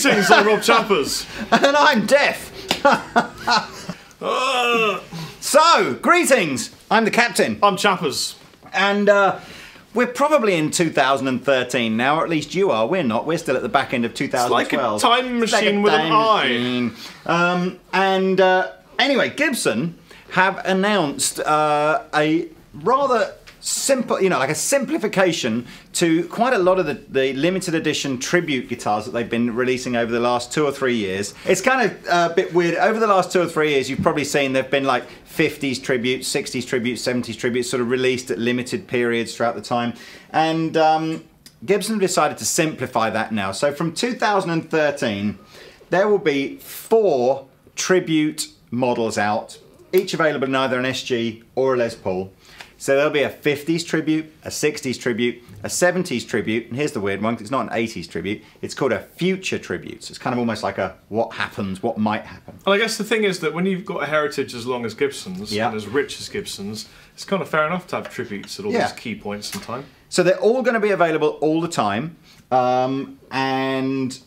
Greetings, I'm Rob Chappers. And I'm Deaf. So, greetings. I'm the captain. I'm Chappers. And we're probably in 2013 now, or at least you are. We're not. We're still at the back end of 2012. It's like a time machine with an eye. Anyway, Gibson have announced a rather simple, like a simplification to quite a lot of the limited edition tribute guitars that they've been releasing over the last 2 or 3 years. It's kind of a bit weird. Over the last 2 or 3 years, you've probably seen there've been like 50s tributes, 60s tributes, 70s tributes, sort of released at limited periods throughout the time. And Gibson decided to simplify that now. So from 2013, there will be 4 tribute models out, each available in either an SG or a Les Paul. So there'll be a 50s tribute, a 60s tribute, a 70s tribute, and here's the weird one, 'cause it's not an 80s tribute, it's called a future tribute. So it's kind of almost like a what happens, what might happen. And I guess the thing is that when you've got a heritage as long as Gibson's, and as rich as Gibson's, it's kind of fair enough to have tributes at all these key points in time. So they're all going to be available all the time, and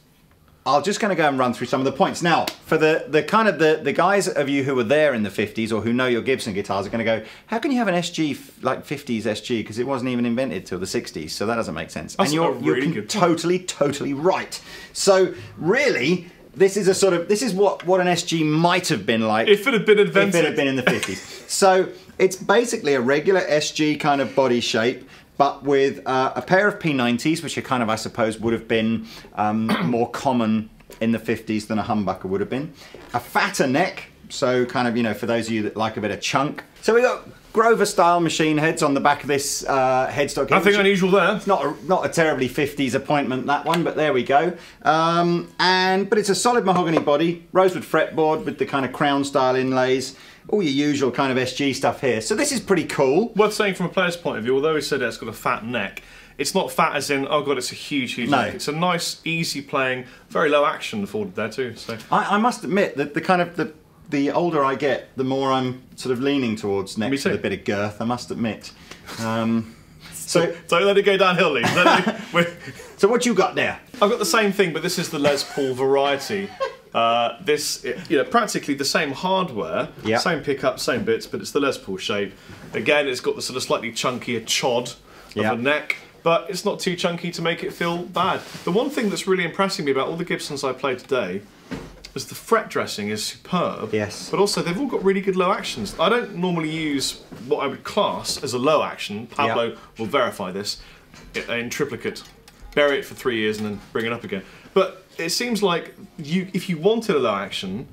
I'm just going to go and run through some of the points. Now, for the guys of you who were there in the 50s or who know your Gibson guitars are going to go, how can you have an SG, like 50s SG, because it wasn't even invented till the 60s, so that doesn't make sense. That's and you're totally right. So really, this is what an SG might have been like if it had been invented. If it had been in the 50s. So it's basically a regular SG kind of body shape, but with a pair of P90s, which are kind of, I suppose, would have been more common in the 50s than a humbucker would have been. A fatter neck, so kind of, for those of you that like a bit of chunk. So we got Grover-style machine heads on the back of this headstock. Nothing unusual there. It's not a terribly 50s appointment, that one, but there we go. But it's a solid mahogany body, rosewood fretboard with the kind of crown-style inlays. All your usual kind of SG stuff here. So this is pretty cool. Worth saying from a player's point of view, although he said it's got a fat neck, it's not fat as in, oh god, it's a huge neck. It's a nice, easy playing, very low action afforded there too. So I must admit that the older I get, the more I'm sort of leaning towards necks with a bit of girth, I must admit. So don't let it go downhill, Lee. So what you got there? I've got the same thing, but this is the Les Paul variety. Practically the same hardware, same pickup, same bits, but it's the Les Paul shape. Again, it's got the sort of slightly chunkier chod of a neck, but it's not too chunky to make it feel bad. The one thing that's really impressing me about all the Gibsons I played today is the fret dressing is superb. Yes. But also they've all got really good low actions. I don't normally use what I would class as a low action. Pablo will verify this in triplicate. Bury it for 3 years and then bring it up again. But it seems like if you wanted a low action,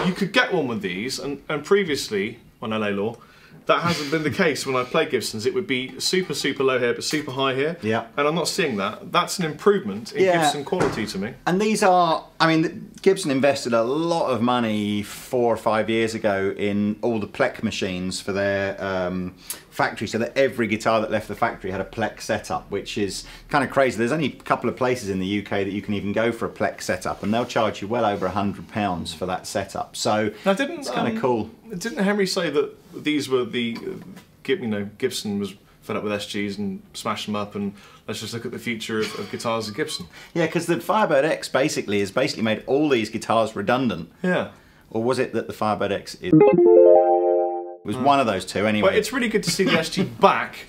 you could get one with these, and previously, on LA Law, that hasn't been the case when I played Gibsons. It would be super, super low here, but super high here. Yeah. And I'm not seeing that. That's an improvement in Gibson quality to me. And these are, Gibson invested a lot of money 4 or 5 years ago in all the Plek machines for their factory, so that every guitar that left the factory had a Plek setup, which is kind of crazy. There's only a couple of places in the UK that you can even go for a Plek setup, and they'll charge you well over £100 for that setup. So it's kind of cool. Didn't Henry say that these were the, Gibson was fed up with SGs and smashed them up, and let's just look at the future of guitars at Gibson? Yeah, because the Firebird X basically made all these guitars redundant. Yeah. Or was it that the Firebird X was one of those two anyway? Well, it's really good to see the SG back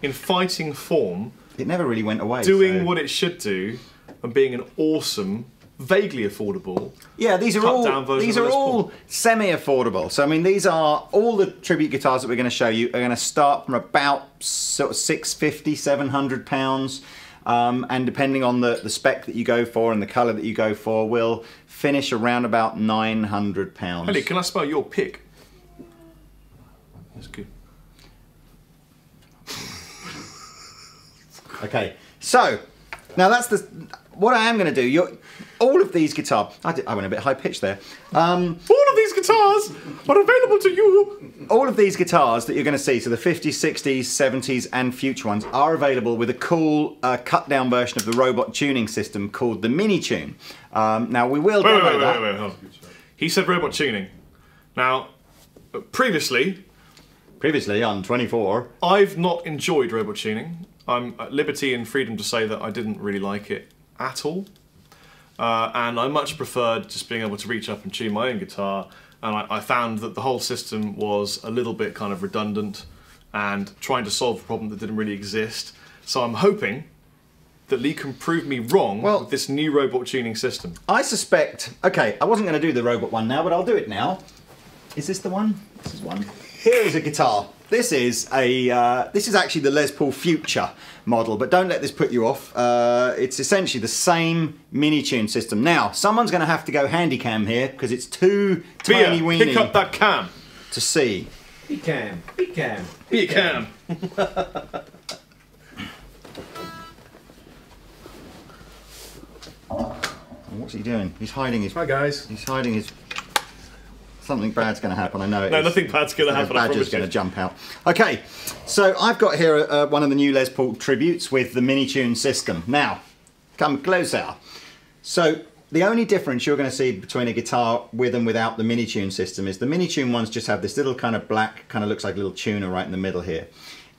in fighting form. It never really went away. Doing what it should do and being an awesome, vaguely affordable. Yeah, these are all semi-affordable. So these are all the tribute guitars that we're going to show you are going to start from about sort of £650, £700. And depending on the spec that you go for and the colour that you go for, will finish around about £900. Ellie, can I spell your pick? That's good. Okay, so now that's what I am going to do. All of these guitars, I went a bit high pitched there. All of these guitars are available to you. All of these guitars that you're going to see, so the 50s, 60s, 70s and future ones, are available with a cool cut down version of the robot tuning system called the Mini Tune. Now we will demo that. Wait. He said robot tuning. Now, previously on 24, I've not enjoyed robot tuning. I'm at liberty and freedom to say that I didn't really like it at all. and I much preferred just being able to reach up and tune my own guitar, and I found that the whole system was a little bit kind of redundant and trying to solve a problem that didn't really exist. So I'm hoping that Lee can prove me wrong with this new robot tuning system. I suspect, okay, I wasn't going to do the robot one now, but I'll do it now. Is this the one? This is one. Here is a guitar. This is actually the Les Paul Future model, but don't let this put you off. It's essentially the same mini tune system. Now, someone's going to have to go handy cam here because it's too tiny weeny. Pick up that cam to see. Be cam, be cam, be cam. What's he doing? He's hiding his. Hi guys. He's hiding his. Something bad's going to happen. I know it. No, is. nothing bad's going to happen. Badger's going to jump out. Okay, so I've got here one of the new Les Paul tributes with the mini tune system. Now, come closer. So the only difference you're going to see between a guitar with and without the mini tune system is the mini tune ones just have this little kind of black, kind of looks like a little tuner right in the middle here.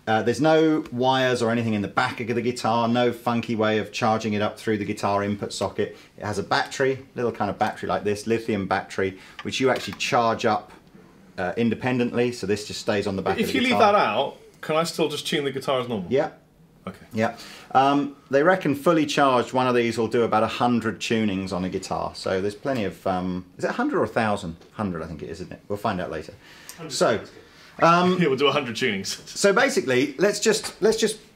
There's no wires or anything in the back of the guitar, no funky way of charging it up through the guitar input socket. It has a battery, little kind of battery like this, lithium battery, which you actually charge up independently, so this just stays on the back of the guitar. If you leave that out, can I still just tune the guitar as normal? Yeah. Okay. Yeah. They reckon fully charged, one of these will do about 100 tunings on a guitar, so there's plenty of... is it 100 or 1,000? 100 I think it is, isn't it? We'll find out later. So... yeah, we'll do 100 tunings. So basically, let's just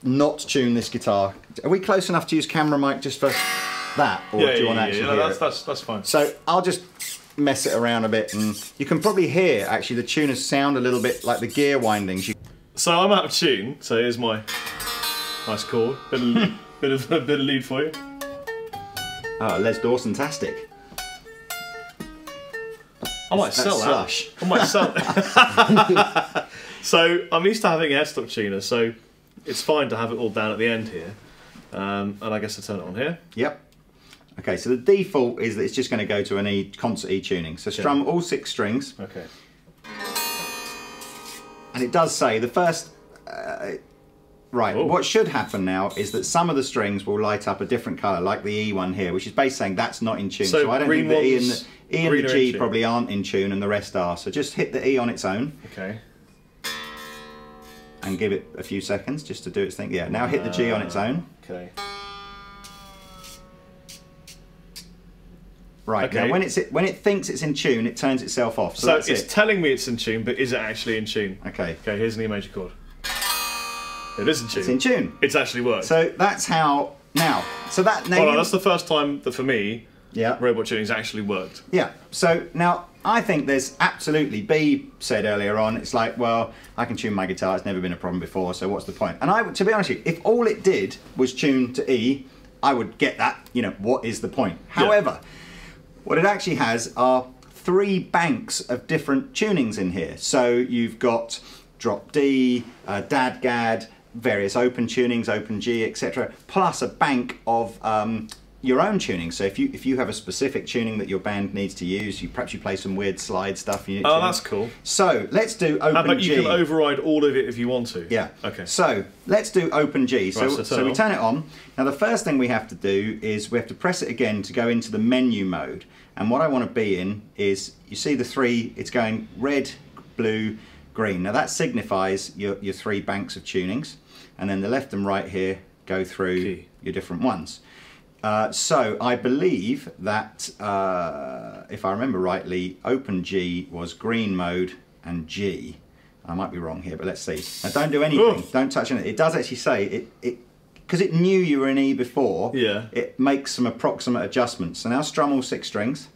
not tune this guitar. Are we close enough to use camera mic just for that, or do you want to actually hear it? That's fine. So I'll just mess it around a bit, and you can probably hear actually the tuners sound a little bit like the gear windings. So I'm out of tune. So here's my nice chord, bit of lead for you. Oh, Les Dawson-tastic. I might sell that. Slush. I might sell it. So I'm used to having a headstock tuner, so it's fine to have it all down at the end here. And I guess I turn it on here. Yep. Okay, so the default is that it's just going to go to an E concert E tuning. So strum all 6 strings. Okay. And it does say the first. Right, Ooh. What should happen now is that some of the strings will light up a different colour, like the E one here, which is basically saying that's not in tune. So I don't think the E and the G probably aren't in tune and the rest are. So just hit the E on its own. Okay. And give it a few seconds just to do its thing. Yeah, now hit the G on its own. Okay. Right, okay. Now when it thinks it's in tune, it turns itself off. So that's it's telling me it's in tune, but is it actually in tune? Okay. Okay, here's an E major chord. It is in tune. It's in tune. It's actually worked. So that's how now. So that now. Hold on, that's the first time that for me, yeah, robot tuning's actually worked. Yeah. So now I think there's absolutely. B said earlier on, it's like, well, I can tune my guitar. It's never been a problem before. So what's the point? And to be honest with you, if all it did was tune to E, I would get that. You know, what is the point? Yeah. However, what it actually has are 3 banks of different tunings in here. So you've got drop D, dad-gad, various open tunings, open G, etc., plus a bank of your own tuning. So if you have a specific tuning that your band needs to use, perhaps you play some weird slide stuff. Oh, that's cool. So let's do open G. How about you can override all of it if you want to? Yeah. Okay. So let's do open G. Right, so we turn it on. Now the first thing we have to do is we have to press it again to go into the menu mode. And what I want to be in is, you see the 3, it's going red, blue, green. Now that signifies your 3 banks of tunings. And then the left and right here go through your different ones. So I believe that, if I remember rightly, open G was green mode and G. I might be wrong here, but let's see. Now don't do anything. Oof. Don't touch anything. It does actually say, because it knew you were in E before, yeah, it makes some approximate adjustments. So now strum all 6 strings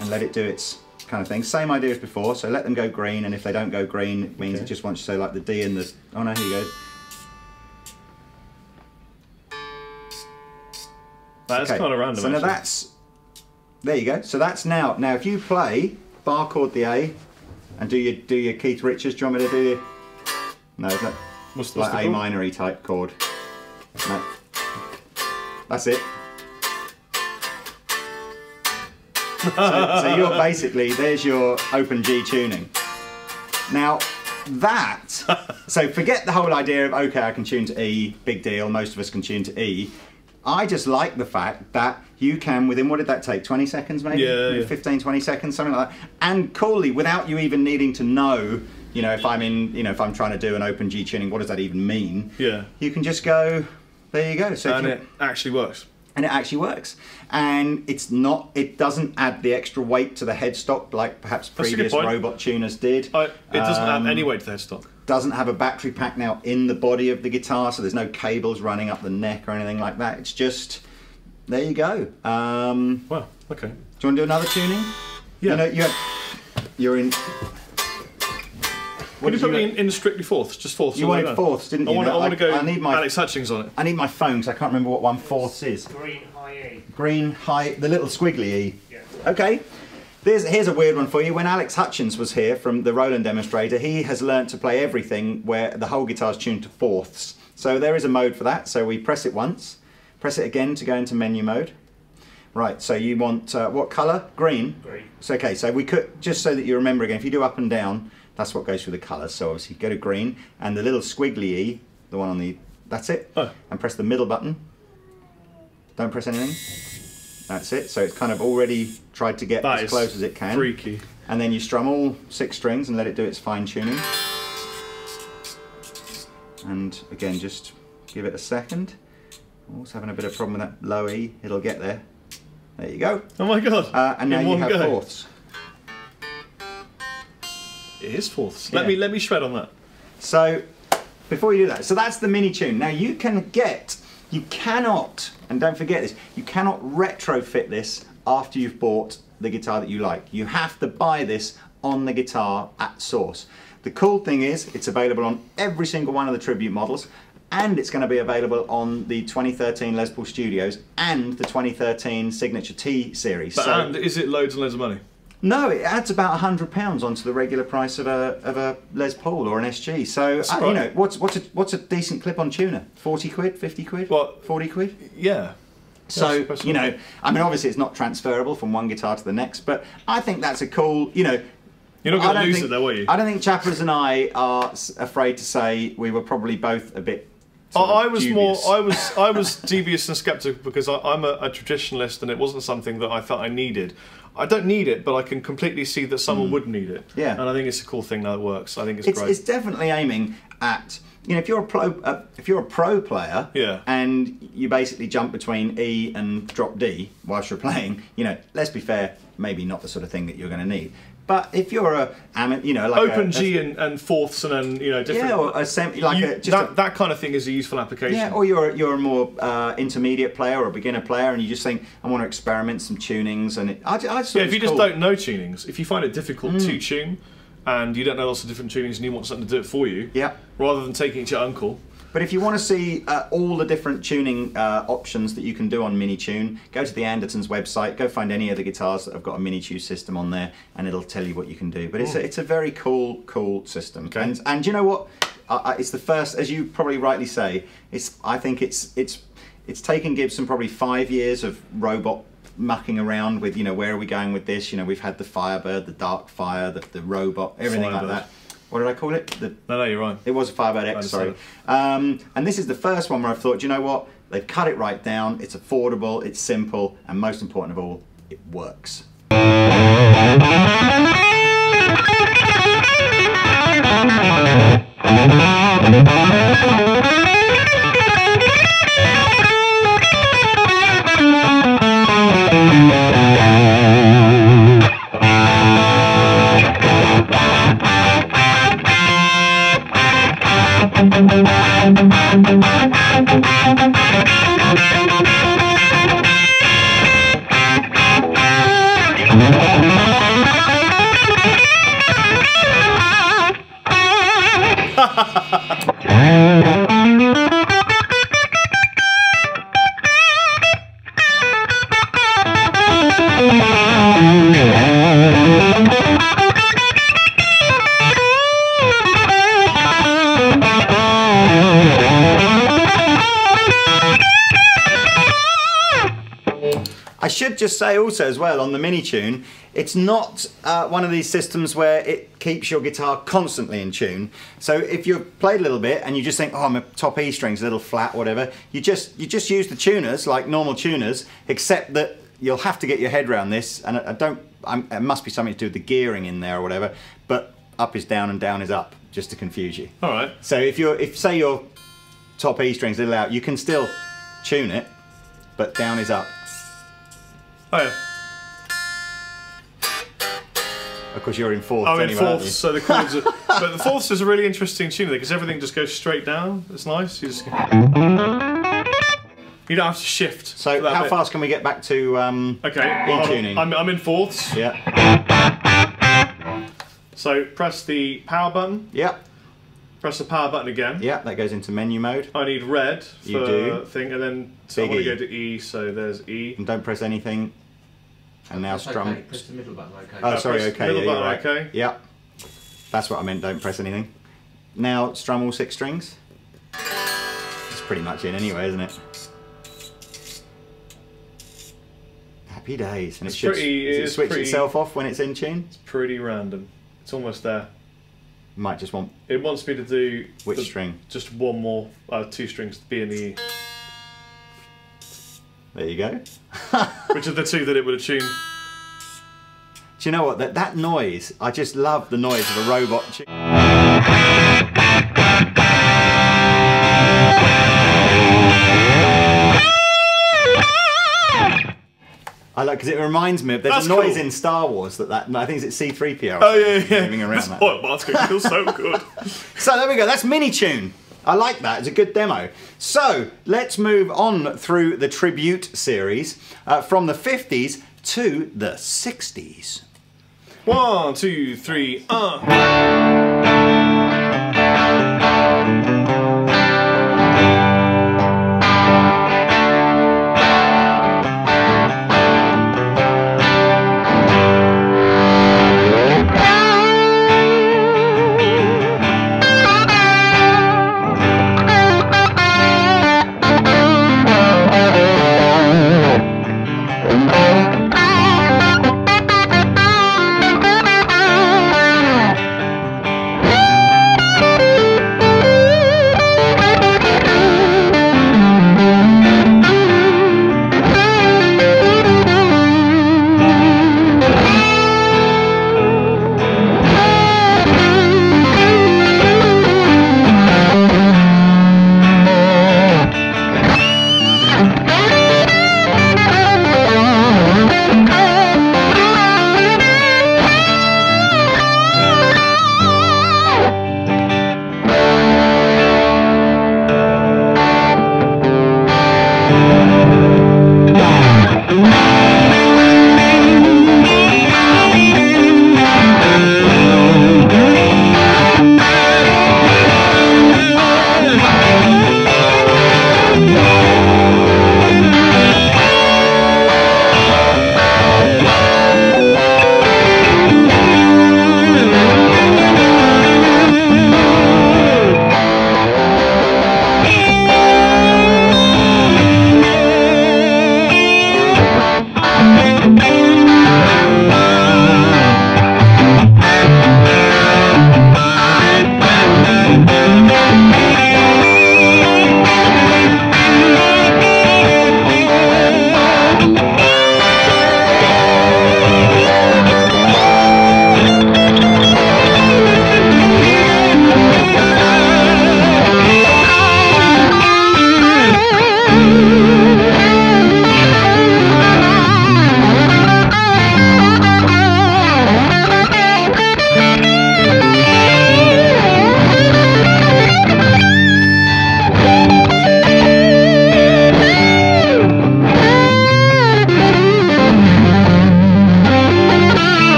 and let it do its kind of thing. Same idea as before, so let them go green, and if they don't go green, it means it just wants to say like the D and the... Oh no, here you go. That's kind of random. So now that's... There you go. So that's now... Now if you play bar chord the A and do your Keith Richards, do you want me to do your... No, is that... What's like A minor-y type chord. No. That's it. So you're basically, there's your open G tuning. Now that, so forget the whole idea of, okay, I can tune to E, big deal, most of us can tune to E. I just like the fact that you can, within, what did that take, 20 seconds maybe? Yeah. 15, 20 seconds, something like that. And coolly, without you even needing to know, you know, if I'm in, you know, if I'm trying to do an open G tuning, what does that even mean? Yeah. You can just go, there you go. So And it actually works. And it actually works. And it's not, it doesn't add the extra weight to the headstock like perhaps previous robot tuners did. It doesn't add any weight to the headstock. Doesn't have a battery pack now in the body of the guitar, so there's no cables running up the neck or anything like that. It's just, there you go. Wow, okay. Do you want to do another tuning? Yeah. You know, you're in... What did you put me in strictly fourths? Just fourths? You wanted fourths, didn't you? I want to go I need my, Alex Hutchings on it. I need my phone because I can't remember what 1/4 is. Green high E. Green high, the little squiggly E. Yeah. Okay. Here's a weird one for you. When Alex Hutchins was here from the Roland demonstrator, he has learnt to play everything where the whole guitar's tuned to fourths. So there is a mode for that. So we press it once, press it again to go into menu mode. Right, so you want, what colour? Green? Green. So, okay, so we could, just so that you remember again, if you do up and down, that's what goes through the colours. So obviously go to green, and the little squiggly E, the one on the, that's it. Oh. And press the middle button. Don't press anything. That's it. So it's kind of already tried to get as close as it can. Freaky. And then you strum all 6 strings and let it do its fine tuning. And again, just give it a second. Also having a bit of problem with that low E. It'll get there. There you go. Oh my god. And now you have fourths. It is fourths. Yeah. Let me shred on that. So before you do that, so that's the mini tune. Now you cannot, and don't forget this, you cannot retrofit this after you've bought the guitar that you like. You have to buy this on the guitar at source. The cool thing is it's available on every single one of the Tribute models, and it's going to be available on the 2013 Les Paul Studios and the 2013 Signature T series. And is it loads and loads of money? No, it adds about £100 onto the regular price of a Les Paul or an SG. So you know, what's a decent clip-on tuner? 40 quid, 50 quid, what? 40 quid? Yeah. So you know, I mean, obviously it's not transferable from one guitar to the next, but I think that's a cool, you know. You're not going to lose it though, are you? I don't think Chappers and I are afraid to say we were probably both a bit. I was dubious and sceptical because I'm a traditionalist, and it wasn't something that I felt I needed. I don't need it, but I can completely see that someone would need it. Yeah. And I think it's a cool thing that it works. I think it's great. It's definitely aiming at, you know, if you're a pro player, yeah, and you basically jump between E and drop D whilst you're playing, you know, let's be fair, maybe not the sort of thing that you're going to need. But if you're you know, like open G and fourths, and then you know different. Yeah, or that kind of thing is a useful application. Yeah, or you're a more intermediate player or a beginner player, and you just think I want to experiment some tunings, and if you just don't know tunings, if you find it difficult to tune, and you don't know lots of different tunings, and you want something to do it for you, yeah, rather than taking it to your uncle. But if you want to see all the different tuning options that you can do on Mini-Tune, go to the Andertons website, go find any of the guitars that have got a Mini-Tune system on there, and it'll tell you what you can do. But it's a very cool system. Okay. And you know what? It's the first, as you probably rightly say, I think it's taken Gibson probably 5 years of robot mucking around with, you know, where are we going with this? You know, we've had the Firebird, the Dark Fire, the robot, everything like that. What did I call it? No, you're right. It was a Firebird X, sorry. And this is the first one where I've thought, you know what? They've cut it right down. It's affordable, it's simple, and most important of all, it works. should just say also as well on the Mini Tune, it's not one of these systems where it keeps your guitar constantly in tune. So if you've played a little bit and you just think, oh, my top E string's a little flat, whatever, you just use the tuners like normal tuners, except that you'll have to get your head around this, and it must be something to do with the gearing in there or whatever, but up is down and down is up, just to confuse you. All right. So if say your top E string's a little out, you can still tune it, but down is up. Oh yeah. Of course, you're in fourths. I'm in anyway, aren't fourths, you? so the chords are... But the fourths is a really interesting tune because everything just goes straight down. It's nice. You don't have to shift. So how fast can we get back to okay, E-tuning? I'm in fourths. Yeah. So press the power button. Yeah. Press the power button again. Yeah, that goes into menu mode. I need red for You do. thing, and then so I Big want to E. go to E, so there's E. And don't press anything. And now That's strum. okay. Press the middle button, okay. Oh, sorry, press okay. middle Yeah, you're button, right. okay. Yeah. That's what I meant, don't press anything. Now strum all 6 strings. It's pretty much in anyway, isn't it? Happy days. And It's it should pretty- does it it's switch pretty- itself off when it's in tune? It's pretty random. It's almost there. Might just want It wants me to do which string? just one more, 2 strings, B and E, There you go. which are the 2 that it would have tuned. Do you know what? That noise, I just love the noise of a robot tune. I like, because it reminds me of, there's That's a noise cool. in Star Wars that I think it's C-3PO. Oh yeah. Moving around This that. oil mask feels so good. So there we go, that's Mini Tune. I like that, it's a good demo. So let's move on through the Tribute series from the 50s to the 60s. 1, 2, 3,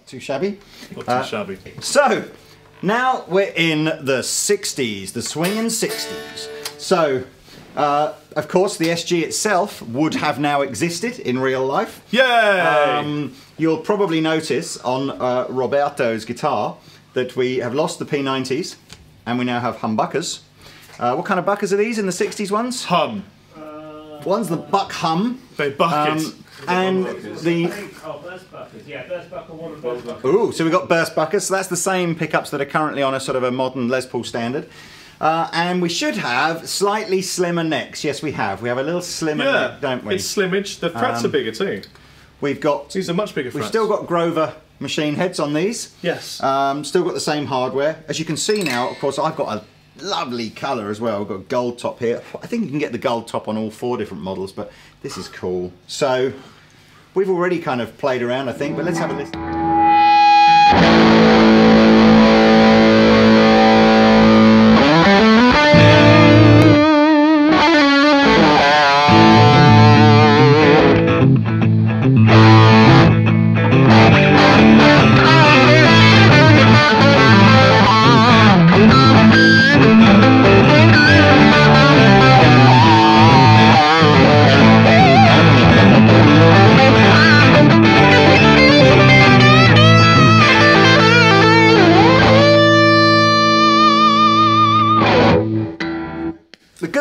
Too shabby. Not too shabby. So, Now we're in the 60s, the swinging 60s. So, of course, the SG itself would have now existed in real life. Yay! You'll probably notice on Roberto's guitar that we have lost the P90s and we now have humbuckers. What kind of buckers are these in the 60s ones? Hum. One's the Buck Hum. They bucket. And the... burst buckers. Yeah, burst bucker 1 and burst bucker. Ooh, so we've got burst buckers. So that's the same pickups that are currently on a sort of a modern Les Paul standard. And we should have slightly slimmer necks. Yes, we have. We have a little slimmer neck, don't we? It's slimmage. The frets are bigger too. We've got... These are much bigger frets. We've still got Grover machine heads on these. Yes. Still got the same hardware. As you can see now, of course, I've got a lovely colour as well. I've got a gold top here. I think you can get the gold top on all 4 different models, but this is cool. So we've already kind of played around, I think, but let's have a listen.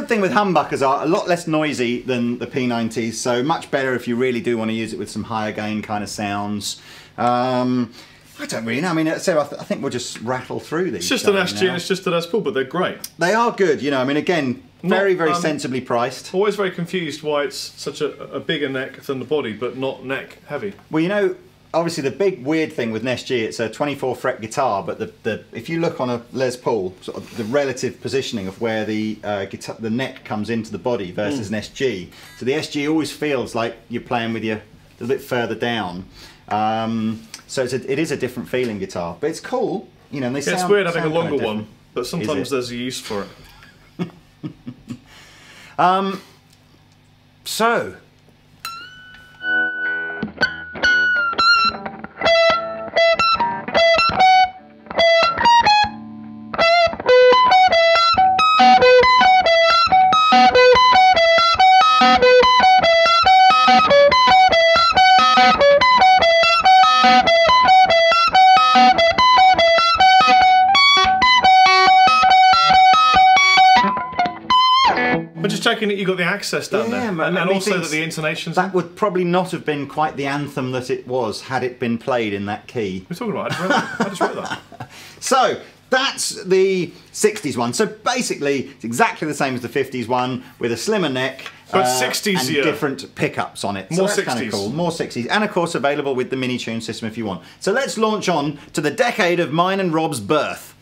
Thing with humbuckers are a lot less noisy than the P90s, so much better if you really do want to use it with some higher gain kind of sounds. I don't really know. I mean, so I think we'll just rattle through these. It's just an SG and it's just an Les Paul, but they're great. They are good, you know. I mean, again, very sensibly priced. Always very confused why it's such a bigger neck than the body, but not neck heavy. Well, you know, obviously the big weird thing with an SG, it's a 24 fret guitar, but if you look on a Les Paul, sort of the relative positioning of where the neck comes into the body versus an SG, so the SG always feels like you're playing with you a little bit further down. So it is a different feeling guitar, but it's cool, you know. And they sound, it's weird having a sound longer kinda one, but sometimes there's a use for it. So. Checking that you got the access down there, and also that the intonations. That would probably not have been quite the anthem that it was had it been played in that key. We're talking about. I just wrote that. So that's the 60s one. So basically, it's exactly the same as the 50s one with a slimmer neck, but 60s and different pickups on it. So more that's 60s. Kind of cool. More 60s, and of course available with the mini tune system if you want. So let's launch on to the decade of mine and Rob's birth,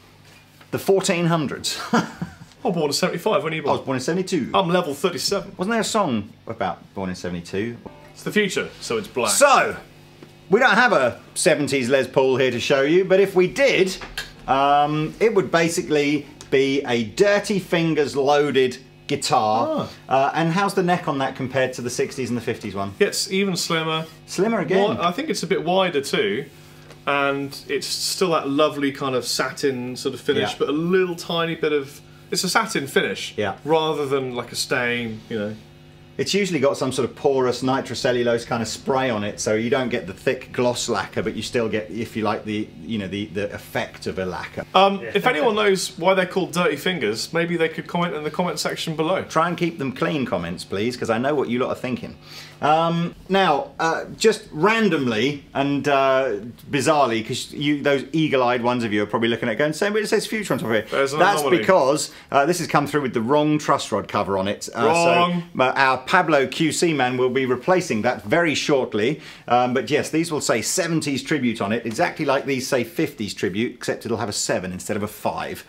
the 1400s. I was born in 75. When are you born? I was born in 72. I'm level 37. Wasn't there a song about born in 72? It's the future, so it's black. So, we don't have a 70s Les Paul here to show you, but if we did, it would basically be a Dirty Fingers loaded guitar. And how's the neck on that compared to the 60s and the 50s one? It's even slimmer. Slimmer again? I think it's a bit wider too. And it's still that lovely kind of satin sort of finish, but a little tiny bit of... It's a satin finish, rather than like a stain, you know. It's usually got some sort of porous nitrocellulose kind of spray on it, so you don't get the thick gloss lacquer, but you still get, if you like, the effect of a lacquer. If anyone knows why they're called Dirty Fingers, maybe they could comment in the comment section below. Try and keep them clean, comments, please, because I know what you lot are thinking. Now, just randomly and bizarrely, because those eagle-eyed ones of you are probably looking at it going, saying, but it says Future on top of it. That's anomaly. Because this has come through with the wrong truss rod cover on it. Wrong. So our Pablo QC man will be replacing that very shortly. But yes, these will say 70s tribute on it, exactly like these say 50s tribute, except it'll have a 7 instead of a 5.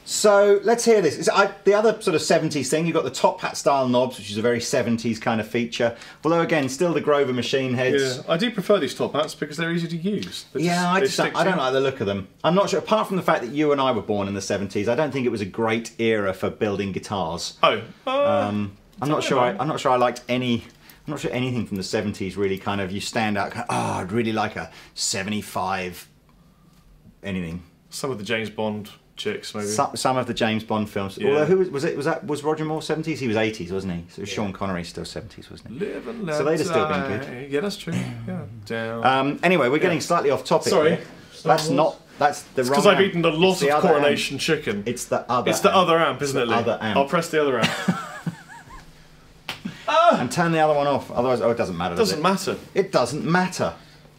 So let's hear this. The other sort of 70s thing, you've got the top hat style knobs, which is a very 70s kind of feature. Although again, still the Grover machine heads. Yeah, I do prefer these top hats because they're easy to use. I don't like the look of them. I'm not sure, apart from the fact that you and I were born in the 70s, I don't think it was a great era for building guitars. Oh. I'm not sure I liked any... I'm not sure anything from the 70s really kind of, you stand out, I'd really like a 75 anything. Some of the James Bond chicks, maybe. Some of the James Bond films. Yeah. Although who was Roger Moore 70s? He was 80s, wasn't he? So Sean Connery still 70s, wasn't he? Live and let So they'd have still been die. good. Yeah, that's true. Yeah. Down. Anyway, we're getting slightly off topic. Sorry. Here. That's not. That's the wrong. Because I've amp. eaten a lot of Coronation chicken. It's the other. It's the other amp, isn't it, Lee? other amp. I'll press the other amp. And turn the other one off. Otherwise, it doesn't matter. Doesn't matter. It doesn't matter.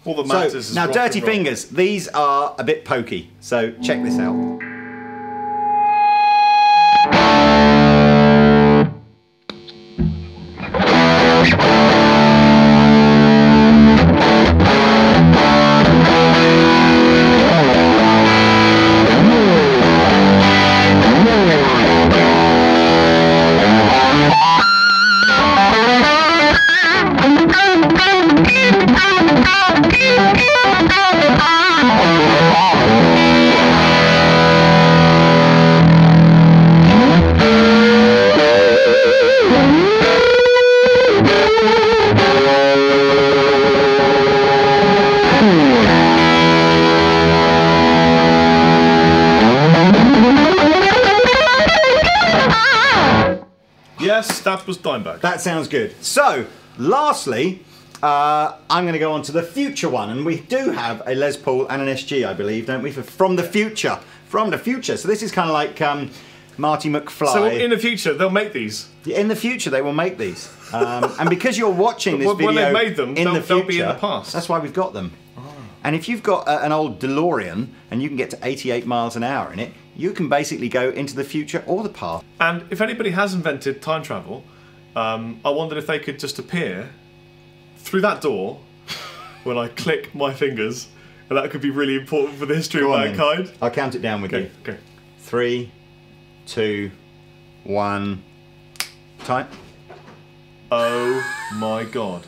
All that matters is now, rock Dirty and roll. Fingers. These are a bit pokey. So check this out. Yes, that was Dimebag. That sounds good. So, lastly, I'm going to go on to the future one, and we do have a Les Paul and an SG, I believe, don't we? From the future. From the future. So this is kind of like Marty McFly. So in the future, they'll make these. In the future, they will make these. And because you're watching this video when they've made them, in the they'll future, be in the past. That's why we've got them. And if you've got an old DeLorean and you can get to 88 miles an hour in it, you can basically go into the future or the past. And if anybody has invented time travel, I wondered if they could just appear through that door when I click my fingers, and that could be really important for the history of mankind. Then. I'll count it down with you. Okay. 3, 2, 1, time. Oh my god.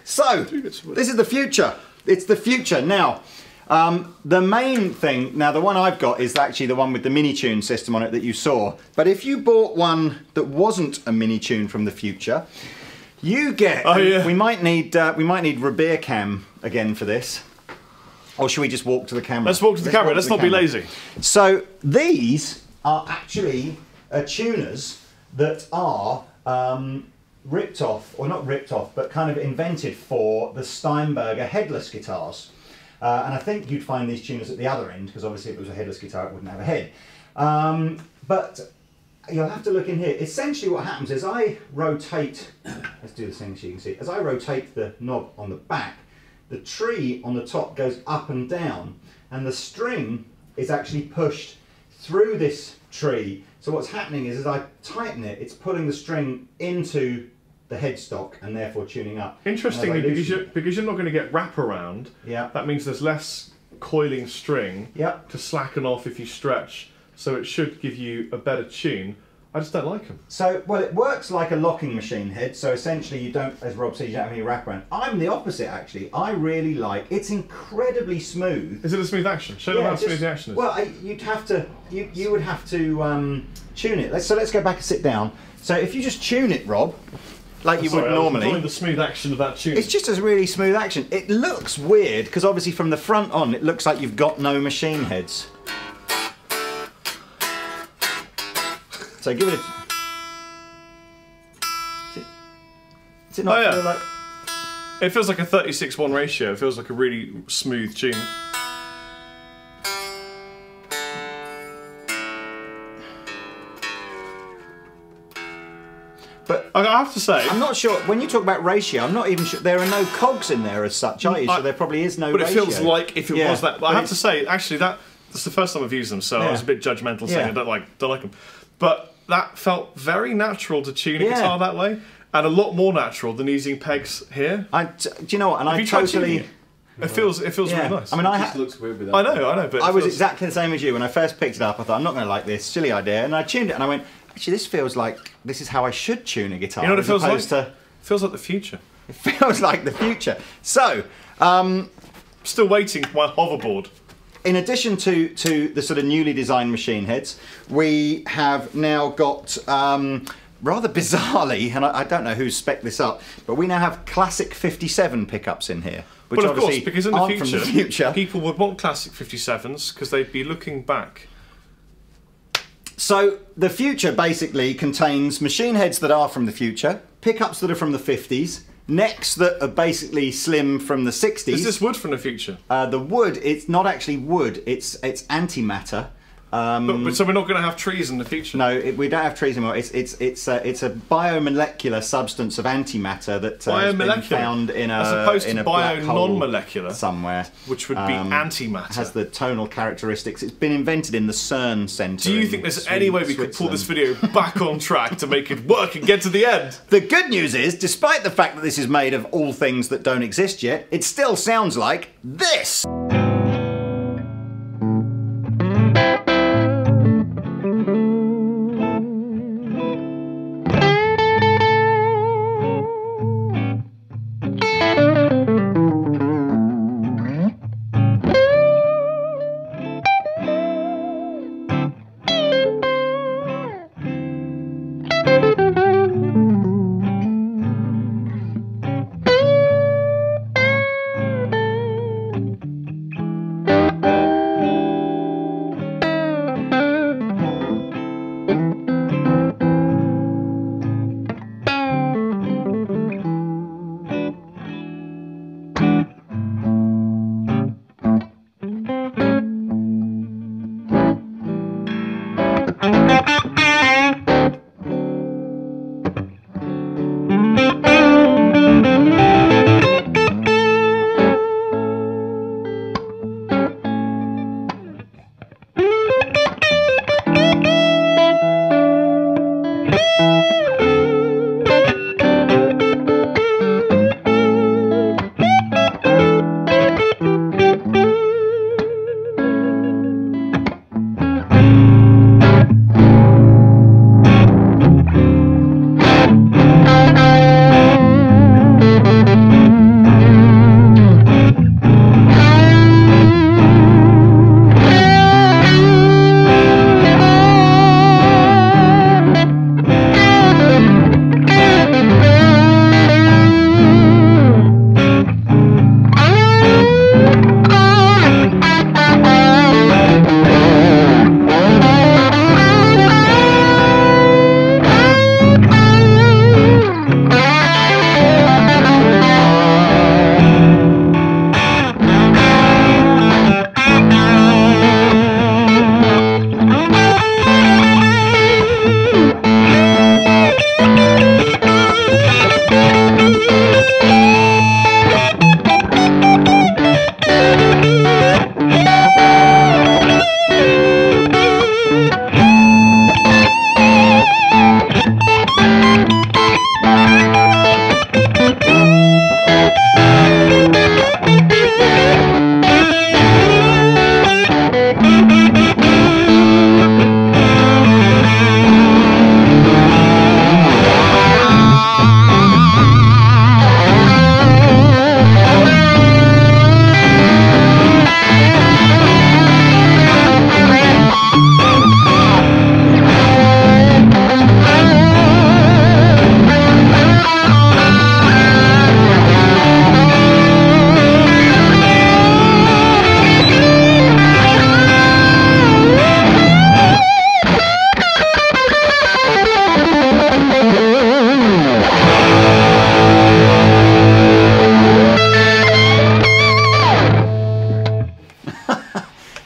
So, this is the future. It's the future. Now, the main thing, now the one I've got is actually the one with the mini tune system on it that you saw. But if you bought one that wasn't a mini tune from the future, you get. Oh, yeah. We might need Rebeer Cam again for this. Or should we just walk to the camera? Let's walk to the camera. Let's not be lazy. So these are actually tuners that are ripped off, or not ripped off, but kind of invented for the Steinberger headless guitars. And I think you'd find these tuners at the other end, because obviously if it was a headless guitar it wouldn't have a head. But you'll have to look in here. Essentially what happens is I rotate, let's do this thing so you can see, as I rotate the knob on the back, the tree on the top goes up and down, and the string is actually pushed through this tree. So what's happening is as I tighten it, it's pulling the string into the headstock and therefore tuning up. Interestingly, because you're not going to get wraparound, yeah, that means there's less coiling string yep, to slacken off if you stretch, so it should give you a better tune. I just don't like them. So, well, it works like a locking machine head, so essentially you don't, as Rob said, you don't have any wraparound. I'm the opposite, actually. I really like, it's incredibly smooth. Is it a smooth action? Show them how smooth the action is. Well, you'd have to, you would have to tune it. So let's go back and sit down. So if you just tune it, Rob, like you would normally. I was enjoying the smooth action of that tune. It's just a really smooth action. It looks weird, because obviously from the front on, it looks like you've got no machine heads. So give it a... Does it not feel like... It feels like a 36:1 ratio. It feels like a really smooth tune. But I have to say... I'm not sure, when you talk about ratio, I'm not even sure, there are no cogs in there as such, are you? So there probably is no ratio. But it feels like if it was that... But I have to say, actually, that's the first time I've used them, so I was a bit judgmental saying I don't like them. But that felt very natural to tune a guitar that way, and a lot more natural than using pegs here. Do you know what? And Have I you tried totally... tuning it feels really nice. I mean, It just looks weird with that. I know, but I was exactly the same as you. When I first picked it up, I thought, I'm not going to like this, silly idea. And I tuned it and I went, actually, this feels like, this is how I should tune a guitar. You know what it feels like? It feels like the future. It feels like the future. So, Still waiting for my hoverboard. in addition to the sort of newly designed machine heads, we have now got rather bizarrely, and I don't know who's spec'd this up, but we now have classic 57 pickups in here. Which Well, of course, obviously because in aren't the from future, people would want classic 57s because they'd be looking back. So the future basically contains machine heads that are from the future, pickups that are from the 50s, necks that are basically slim from the 60s. Is this wood from the future? The wood, it's not actually wood, it's antimatter. But so we're not going to have trees in the future? No, we don't have trees anymore. It's a biomolecular substance of antimatter that has been found in a as opposed in to a black hole non-molecular somewhere, which would be antimatter. Has the tonal characteristics. It's been invented in the CERN Centre. Do you think there's any way we could pull this video back on track to make it work and get to the end? The good news is, despite the fact that this is made of all things that don't exist yet, it still sounds like this.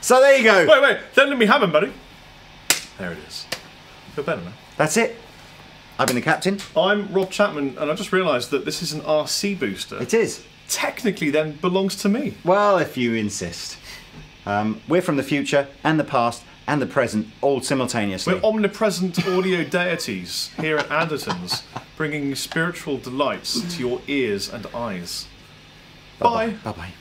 So there you go. Wait, don't let me have him, buddy. There it is. Feel better now. That's it. I've been the captain. I'm Rob Chapman, and I just realised that this is an RC booster. It is. Technically, then, belongs to me. Well, if you insist. We're from the future and the past and the present, all simultaneously. We're omnipresent audio deities here at Andertons, bringing spiritual delights to your ears and eyes. Bye. Bye-bye.